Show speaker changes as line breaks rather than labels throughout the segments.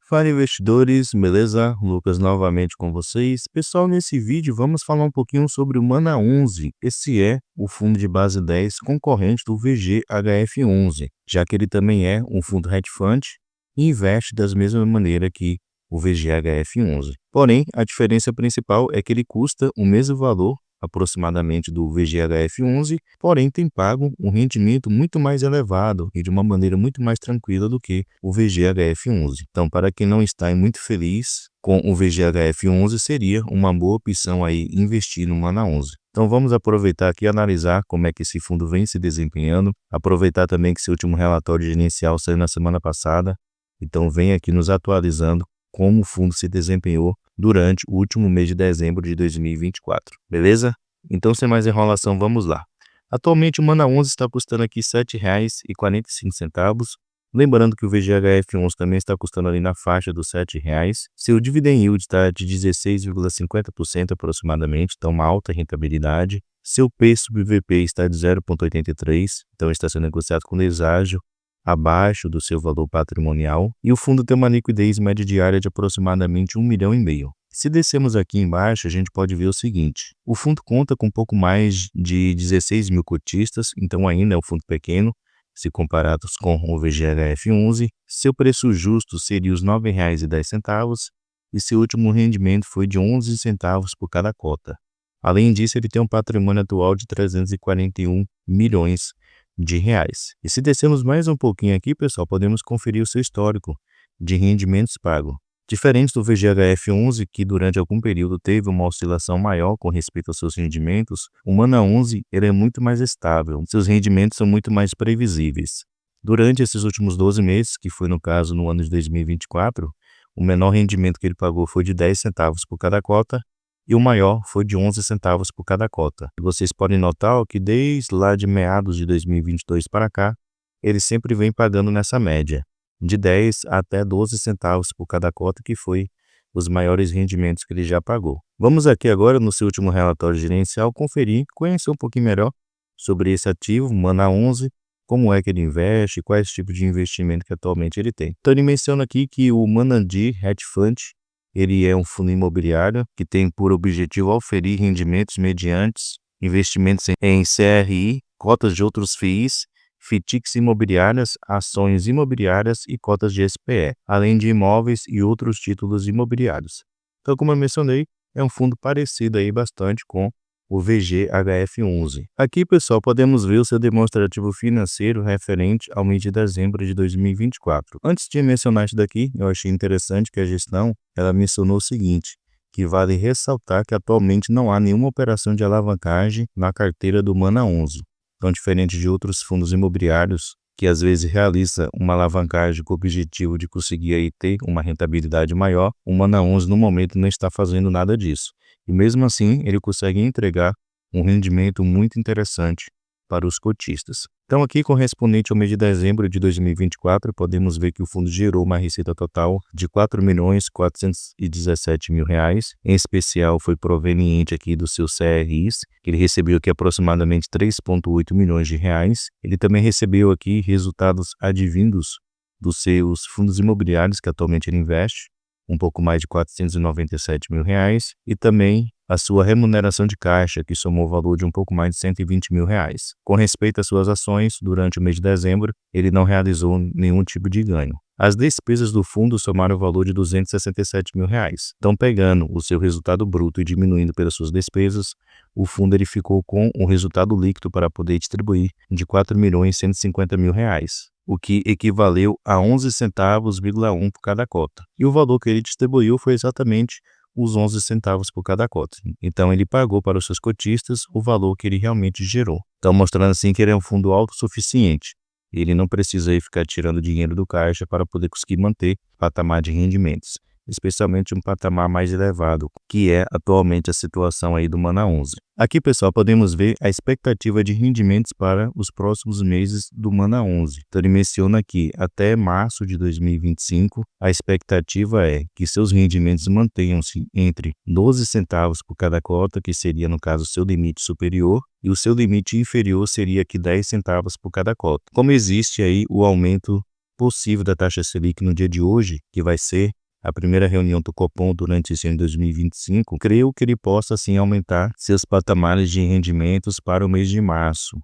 Fala investidores, beleza? Lucas novamente com vocês. Pessoal, nesse vídeo vamos falar um pouquinho sobre o Mana 11. Esse é o fundo de base 10 concorrente do VGHF11, já que ele também é um fundo hedge fund e investe da mesma maneira que o VGHF11. Porém, a diferença principal é que ele custa o mesmo valor aproximadamente do VGHF11, porém tem pago um rendimento muito mais elevado e de uma maneira muito mais tranquila do que o VGHF11. Então, para quem não está muito feliz com o VGHF11, seria uma boa opção aí investir no Mana 11. Então vamos aproveitar aqui e analisar como é que esse fundo vem se desempenhando, aproveitar também que esse último relatório gerencial saiu na semana passada, então vem aqui nos atualizando como o fundo se desempenhou durante o último mês de dezembro de 2024, beleza? Então, sem mais enrolação, vamos lá. Atualmente, o Mana 11 está custando aqui R$ 7,45. Lembrando que o VGHF11 também está custando ali na faixa dos R$ 7,00. Seu dividend yield está de 16,50% aproximadamente, então uma alta rentabilidade. Seu P sobre VP está de 0,83, então está sendo negociado com deságio abaixo do seu valor patrimonial, e o fundo tem uma liquidez média diária de aproximadamente 1,5 milhão. Se descermos aqui embaixo, a gente pode ver o seguinte: o fundo conta com um pouco mais de 16 mil cotistas, então ainda é um fundo pequeno, se comparados com o VGHF11. Seu preço justo seria os R$ 9,10 e seu último rendimento foi de 11 centavos por cada cota. Além disso, ele tem um patrimônio atual de 341 milhões de reais. E se descermos mais um pouquinho aqui, pessoal, podemos conferir o seu histórico de rendimentos pagos. Diferente do VGHF11, que durante algum período teve uma oscilação maior com respeito aos seus rendimentos, o Mana 11 ele é muito mais estável, seus rendimentos são muito mais previsíveis. Durante esses últimos 12 meses, que foi no caso no ano de 2024, o menor rendimento que ele pagou foi de 10 centavos por cada cota, e o maior foi de 11 centavos por cada cota. Vocês podem notar que desde lá de meados de 2022 para cá, ele sempre vem pagando nessa média, de 10 até 12 centavos por cada cota, que foi os maiores rendimentos que ele já pagou. Vamos aqui agora no seu último relatório gerencial conferir, conhecer um pouquinho melhor sobre esse ativo, Mana 11, como é que ele investe, quais tipos de investimento que atualmente ele tem. Então ele menciona aqui que o Manandi Hedge Fund, ele é um fundo imobiliário que tem por objetivo oferir rendimentos mediante investimentos em CRI, cotas de outros FIIs, FITICs imobiliárias, ações imobiliárias e cotas de SPE, além de imóveis e outros títulos imobiliários. Então, como eu mencionei, é um fundo parecido aí bastante com o VGHF11. Aqui, pessoal, podemos ver o seu demonstrativo financeiro referente ao mês de dezembro de 2024. Antes de mencionar isso daqui, eu achei interessante que a gestão ela mencionou o seguinte, que vale ressaltar que atualmente não há nenhuma operação de alavancagem na carteira do Mana 11. Então, diferente de outros fundos imobiliários, que às vezes realiza uma alavancagem com o objetivo de conseguir aí ter uma rentabilidade maior, o Mana 11 no momento não está fazendo nada disso. E mesmo assim, ele consegue entregar um rendimento muito interessante para os cotistas. Então aqui, correspondente ao mês de dezembro de 2024, podemos ver que o fundo gerou uma receita total de R$ 4.417.000. Em especial, foi proveniente aqui dos seus CRIs, que ele recebeu aqui aproximadamente R$ 3,8 milhões de reais. Ele também recebeu aqui resultados advindos dos seus fundos imobiliários, que atualmente ele investe, um pouco mais de R$ 497.000, e também a sua remuneração de caixa, que somou o valor de um pouco mais de R$ 120.000. Com respeito às suas ações, durante o mês de dezembro, ele não realizou nenhum tipo de ganho. As despesas do fundo somaram o valor de R$ 267.000. Então, pegando o seu resultado bruto e diminuindo pelas suas despesas, o fundo ele ficou com um resultado líquido para poder distribuir de R$ 4.150.000. O que equivaleu a 11 centavos,1 por cada cota. E o valor que ele distribuiu foi exatamente os 11 centavos por cada cota. Então ele pagou para os seus cotistas o valor que ele realmente gerou. Então mostrando assim que ele é um fundo autossuficiente. Ele não precisa aí ficar tirando dinheiro do caixa para poder conseguir manter o patamar de rendimentos, especialmente um patamar mais elevado, que é atualmente a situação aí do Mana 11. Aqui, pessoal, podemos ver a expectativa de rendimentos para os próximos meses do Mana 11. Então, ele menciona aqui, até março de 2025, a expectativa é que seus rendimentos mantenham-se entre 12 centavos por cada cota, que seria, no caso, o seu limite superior, e o seu limite inferior seria aqui 10 centavos por cada cota. Como existe aí o aumento possível da taxa Selic no dia de hoje, que vai ser a primeira reunião do Copom durante esse ano de 2025, creio que ele possa sim aumentar seus patamares de rendimentos para o mês de março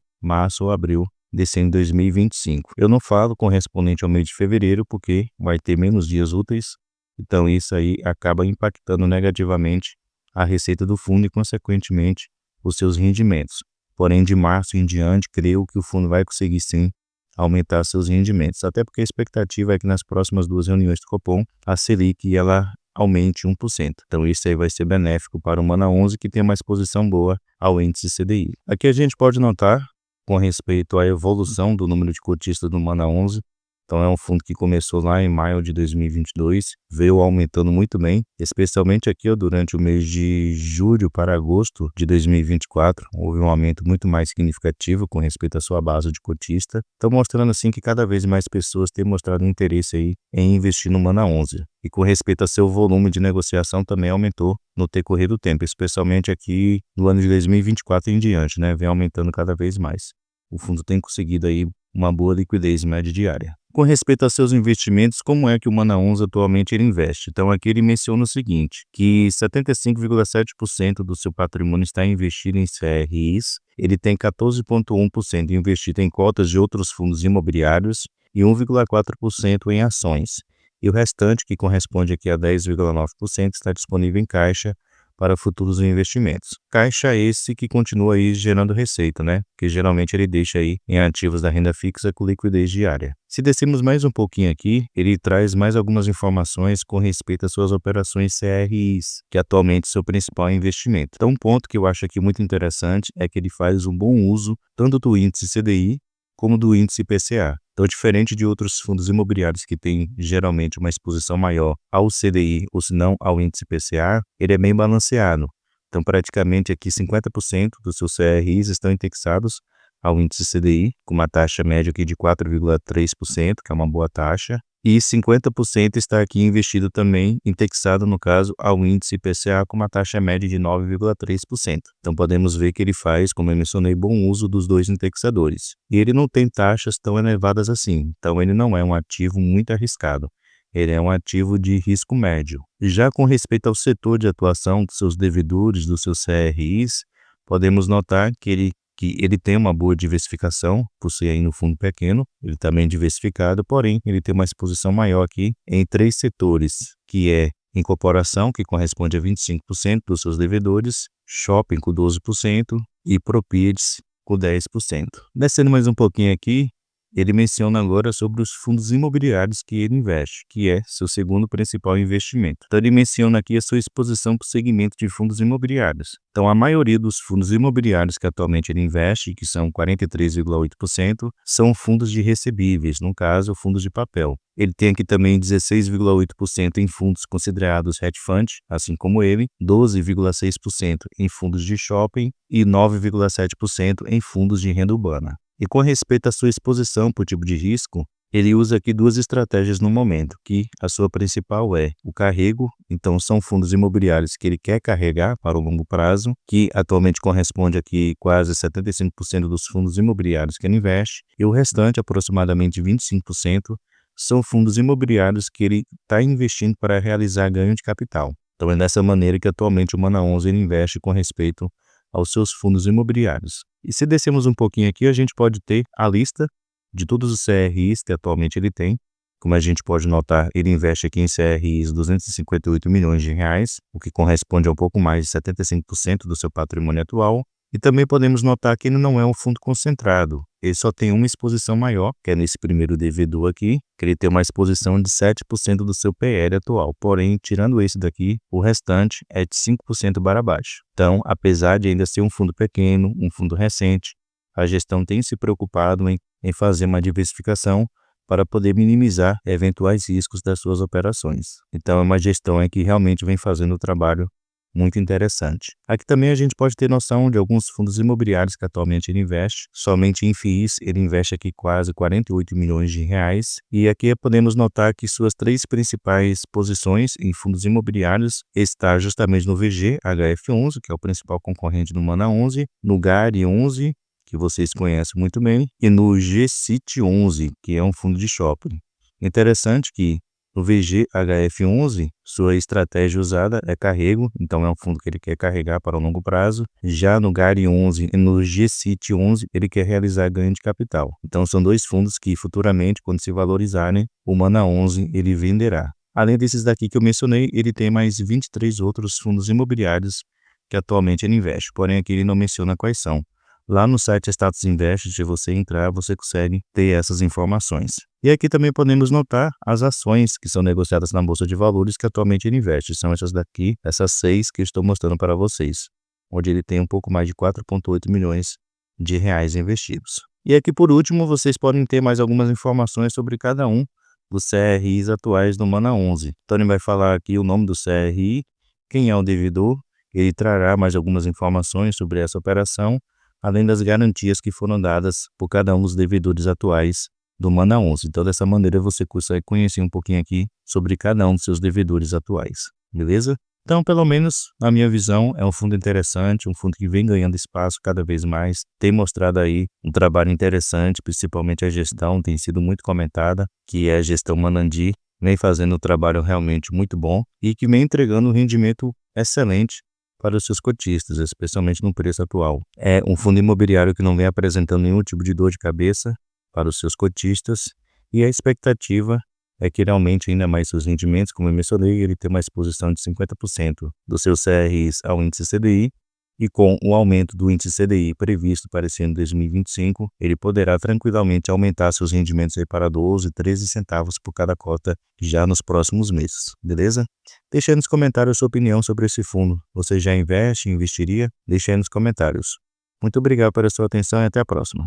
ou abril desse ano de 2025. Eu não falo correspondente ao mês de fevereiro, porque vai ter menos dias úteis, então isso aí acaba impactando negativamente a receita do fundo e, consequentemente, os seus rendimentos. Porém, de março em diante, creio que o fundo vai conseguir sim aumentar seus rendimentos, até porque a expectativa é que nas próximas 2 reuniões do Copom, a Selic ela aumente 1%. Então isso aí vai ser benéfico para o Mana 11, que tem uma exposição boa ao índice CDI. Aqui a gente pode notar, com respeito à evolução do número de cotistas do Mana 11, então é um fundo que começou lá em maio de 2022, veio aumentando muito bem, especialmente aqui durante o mês de julho para agosto de 2024, houve um aumento muito mais significativo com respeito à sua base de cotista, então mostrando assim que cada vez mais pessoas têm mostrado interesse aí em investir no Mana 11. E com respeito a seu volume de negociação também aumentou no decorrer do tempo, especialmente aqui no ano de 2024 em diante, né? Vem aumentando cada vez mais. O fundo tem conseguido aí uma boa liquidez média diária. Com respeito a seus investimentos, como é que o Mana 11 atualmente ele investe? Então aqui ele menciona o seguinte, que 75,7% do seu patrimônio está investido em CRIs, ele tem 14,1% investido em cotas de outros fundos imobiliários e 1,4% em ações. E o restante, que corresponde aqui a 10,9%, está disponível em caixa para futuros investimentos. Caixa esse que continua aí gerando receita, né? Que geralmente ele deixa aí em ativos da renda fixa com liquidez diária. Se descermos mais um pouquinho aqui, ele traz mais algumas informações com respeito às suas operações CRIs, que atualmente é seu principal investimento. Então um ponto que eu acho aqui muito interessante é que ele faz um bom uso tanto do índice CDI como do índice IPCA. Então, diferente de outros fundos imobiliários que têm geralmente uma exposição maior ao CDI ou se não ao índice IPCA, ele é bem balanceado. Então, praticamente aqui 50% dos seus CRIs estão indexados ao índice CDI, com uma taxa média aqui de 4,3%, que é uma boa taxa, e 50% está aqui investido também, indexado no caso ao índice IPCA com uma taxa média de 9,3%. Então podemos ver que ele faz, como eu mencionei, bom uso dos dois indexadores. E ele não tem taxas tão elevadas assim, então ele não é um ativo muito arriscado. Ele é um ativo de risco médio. Já com respeito ao setor de atuação dos seus devedores, dos seus CRIs, podemos notar que ele tem uma boa diversificação, por ser aí no fundo pequeno, ele está bem diversificado, porém ele tem uma exposição maior aqui em 3 setores, que é incorporação, que corresponde a 25% dos seus devedores, shopping com 12% e properties com 10%. Descendo mais um pouquinho aqui, ele menciona agora sobre os fundos imobiliários que ele investe, que é seu segundo principal investimento. Então ele menciona aqui a sua exposição para o segmento de fundos imobiliários. Então a maioria dos fundos imobiliários que atualmente ele investe, que são 43,8%, são fundos de recebíveis, no caso fundos de papel. Ele tem aqui também 16,8% em fundos considerados hedge fund, assim como ele, 12,6% em fundos de shopping e 9,7% em fundos de renda urbana. E com respeito à sua exposição por tipo de risco, ele usa aqui 2 estratégias no momento, que a sua principal é o carrego, então são fundos imobiliários que ele quer carregar para o longo prazo, que atualmente corresponde aqui quase 75% dos fundos imobiliários que ele investe, e o restante, aproximadamente 25%, são fundos imobiliários que ele está investindo para realizar ganho de capital. Então é dessa maneira que atualmente o Mana 11 ele investe com respeito aos seus fundos imobiliários. E se descermos um pouquinho aqui, a gente pode ter a lista de todos os CRIs que atualmente ele tem. Como a gente pode notar, ele investe aqui em CRIs 258 milhões de reais, o que corresponde a um pouco mais de 75% do seu patrimônio atual. E também podemos notar que ele não é um fundo concentrado, ele só tem uma exposição maior, que é nesse primeiro devedor aqui, que ele tem uma exposição de 7% do seu PL atual, porém, tirando esse daqui, o restante é de 5% para baixo. Então, apesar de ainda ser um fundo pequeno, um fundo recente, a gestão tem se preocupado em fazer uma diversificação para poder minimizar eventuais riscos das suas operações. Então, é uma gestão que realmente vem fazendo o trabalho muito interessante. Aqui também a gente pode ter noção de alguns fundos imobiliários que atualmente ele investe. Somente em FIIs ele investe aqui quase 48 milhões de reais. E aqui podemos notar que suas 3 principais posições em fundos imobiliários está justamente no VGHF11, que é o principal concorrente do Mana 11, no GARI11, que vocês conhecem muito bem, e no GCIT11, que é um fundo de shopping. Interessante que no VGHF11, sua estratégia usada é carrego, então é um fundo que ele quer carregar para o longo prazo. Já no GARI11 e no GCIT11, ele quer realizar ganho de capital. Então são dois fundos que futuramente, quando se valorizarem, o MANA11 ele venderá. Além desses daqui que eu mencionei, ele tem mais 23 outros fundos imobiliários que atualmente ele investe, porém aqui ele não menciona quais são. Lá no site Status Invest, se você entrar, você consegue ter essas informações. E aqui também podemos notar as ações que são negociadas na Bolsa de Valores que atualmente ele investe. São essas daqui, essas 6 que eu estou mostrando para vocês, onde ele tem um pouco mais de 4,8 milhões de reais investidos. E aqui por último, vocês podem ter mais algumas informações sobre cada um dos CRIs atuais do MANA11. Então ele vai falar aqui o nome do CRI, quem é o devedor, ele trará mais algumas informações sobre essa operação, além das garantias que foram dadas por cada um dos devedores atuais do MANA11. Então, dessa maneira, você consegue conhecer um pouquinho aqui sobre cada um dos seus devedores atuais, beleza? Então, pelo menos, na minha visão, é um fundo interessante, um fundo que vem ganhando espaço cada vez mais, tem mostrado aí um trabalho interessante, principalmente a gestão tem sido muito comentada, que é a gestão Manandi, vem fazendo um trabalho realmente muito bom e que vem entregando um rendimento excelente para os seus cotistas, especialmente no preço atual. É um fundo imobiliário que não vem apresentando nenhum tipo de dor de cabeça para os seus cotistas e a expectativa é que ele aumente ainda mais seus rendimentos, como eu mencionei, ele tem uma exposição de 50% dos seus CRIs ao índice CDI e com o aumento do índice CDI previsto para esse ano de 2025, ele poderá tranquilamente aumentar seus rendimentos aí para 12, 13 centavos por cada cota já nos próximos meses, beleza? Deixe aí nos comentários a sua opinião sobre esse fundo. Você já investe, investiria? Deixe aí nos comentários. Muito obrigado pela sua atenção e até a próxima.